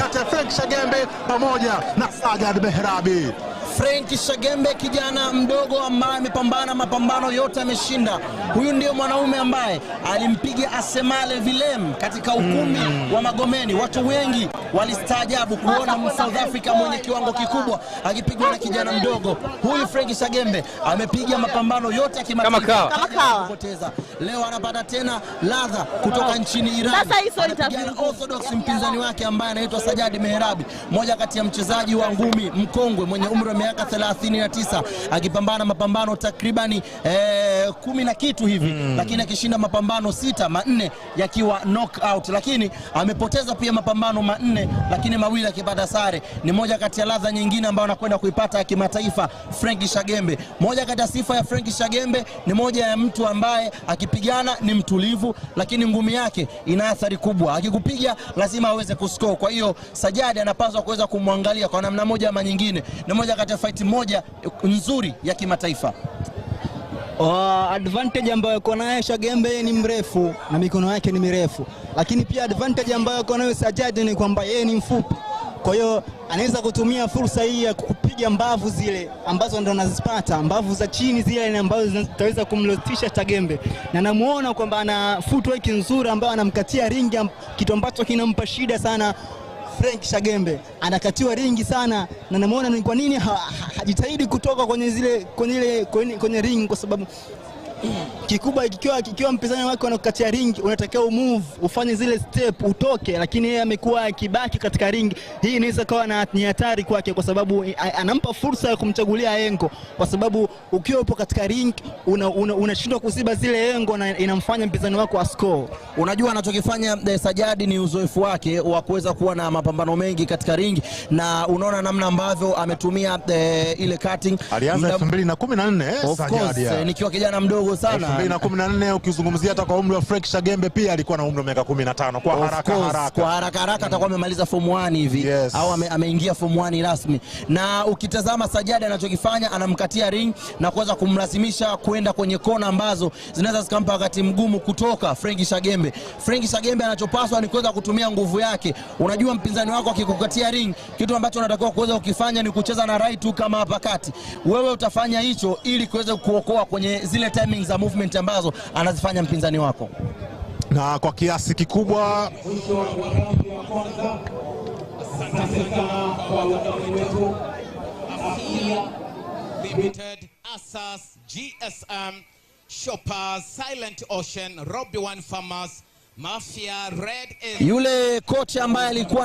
kati ya Frank Shagembe pamoja na Sajad Mehrabi. Frank Shagembe, kijana mdogo ambaye amepambana mapambano yote ameshinda. Huyu ndio mwanaume ambaye alimpiga Asemale Vilem katika ukumbi wa Magomeni. Watu wengi walistaajabu kuona South Africa mwenye kiwango kikubwa akipigwa na kijana mdogo. Huyu Frank Shagembe amepiga mapambano yote ya kimataifa kupoteza. Leo anapata tena ladha kutoka nchini Iran. Kijana orthodox mpinzani wake ambaye anaitwa Sajad Mehrabi, moja kati ya mchezaji wa ngumi mkongwe mwenye umri wa miaka 39, akipambana mapambano takribani 10 na kitu hivi, lakini akishinda mapambano 6, 4 yakiwa knockout, lakini amepoteza pia mapambano 4, lakini 2 akipata sare. Ni moja kati ya ladha nyingine ambayo anakwenda kuipata ya kimataifa Frank Shagembe. Moja kati ya sifa ya Frank Shagembe ni moja ya mtu ambaye akipigana ni mtulivu, lakini ngumi yake ina athari kubwa. Akikupiga lazima aweze kuscore. Kwa hiyo Sajad anapaswa kuweza kumwangalia kwa namna moja ama nyingine. Ni moja kati ya fight moja nzuri ya kimataifa. Advantage ambayo yuko nayo Shagembe ni mrefu na mikono yake ni mirefu, lakini pia advantage ambayo yuko nayo Sajad ni kwamba yeye ni mfupi. Kwa hiyo anaweza kutumia fursa hii ya kupiga mbavu zile ambazo ndo anazipata, mbavu za chini zile ambazo zinaweza kumlotisha Shagembe, na namuona kwamba ana footwork nzuri ambayo anamkatia ringi, kitu ambacho kinampa shida sana Frank Shagembe. Anakatiwa ringi sana na namuona ni kwa nini hajitahidi kutoka kwenye ring, kwa sababu kikubwa ikiwa mpinzani wake anakukatia ringi unatakiwa move, ufanye zile step utoke, lakini yeye amekuwa akibaki katika ringi. Hii inaweza kuwa ni hatari kwake, kwa sababu anampa fursa ya kumchagulia engo, kwa sababu ukiwa upo katika ring unashindwa kuziba zile engo na inamfanya mpinzani wako ascore. Unajua anachokifanya Sajad ni uzoefu wake wa kuweza kuwa na mapambano mengi katika ringi, na unaona namna ambavyo ametumia ile cutting. Alianza 2014 Sajad nikiwa kijana mdogo sana. 2014 ukizungumzia hata kwa umri wa Frank Shagembe pia alikuwa na umri wa miaka 15. Kwa haraka atakuwa amemaliza form 1 hivi, au ameingia form 1 rasmi. Na ukitazama Sajad anachokifanya, anamkatia ring na kuweza kumlazimisha kwenda kwenye kona ambazo zinaweza zikampa wakati mgumu kutoka Frank Shagembe. Frank Shagembe anachopaswa ni kuweza kutumia nguvu yake. Unajua mpinzani wako akikukatia ring, kitu ambacho unatakiwa kuweza kukifanya ni kucheza na right hook kama hapa kati. Wewe utafanya hicho ili kuweza kuokoa kwenye zile timing za movement ambazo anazifanya mpinzani wako. Na kwa kiasi kikubwa Limited, Asas, GSM, Shoppers, Silent Ocean, Robbie One Farmers, Mafia, Red. Yule kocha ambaye alikuwa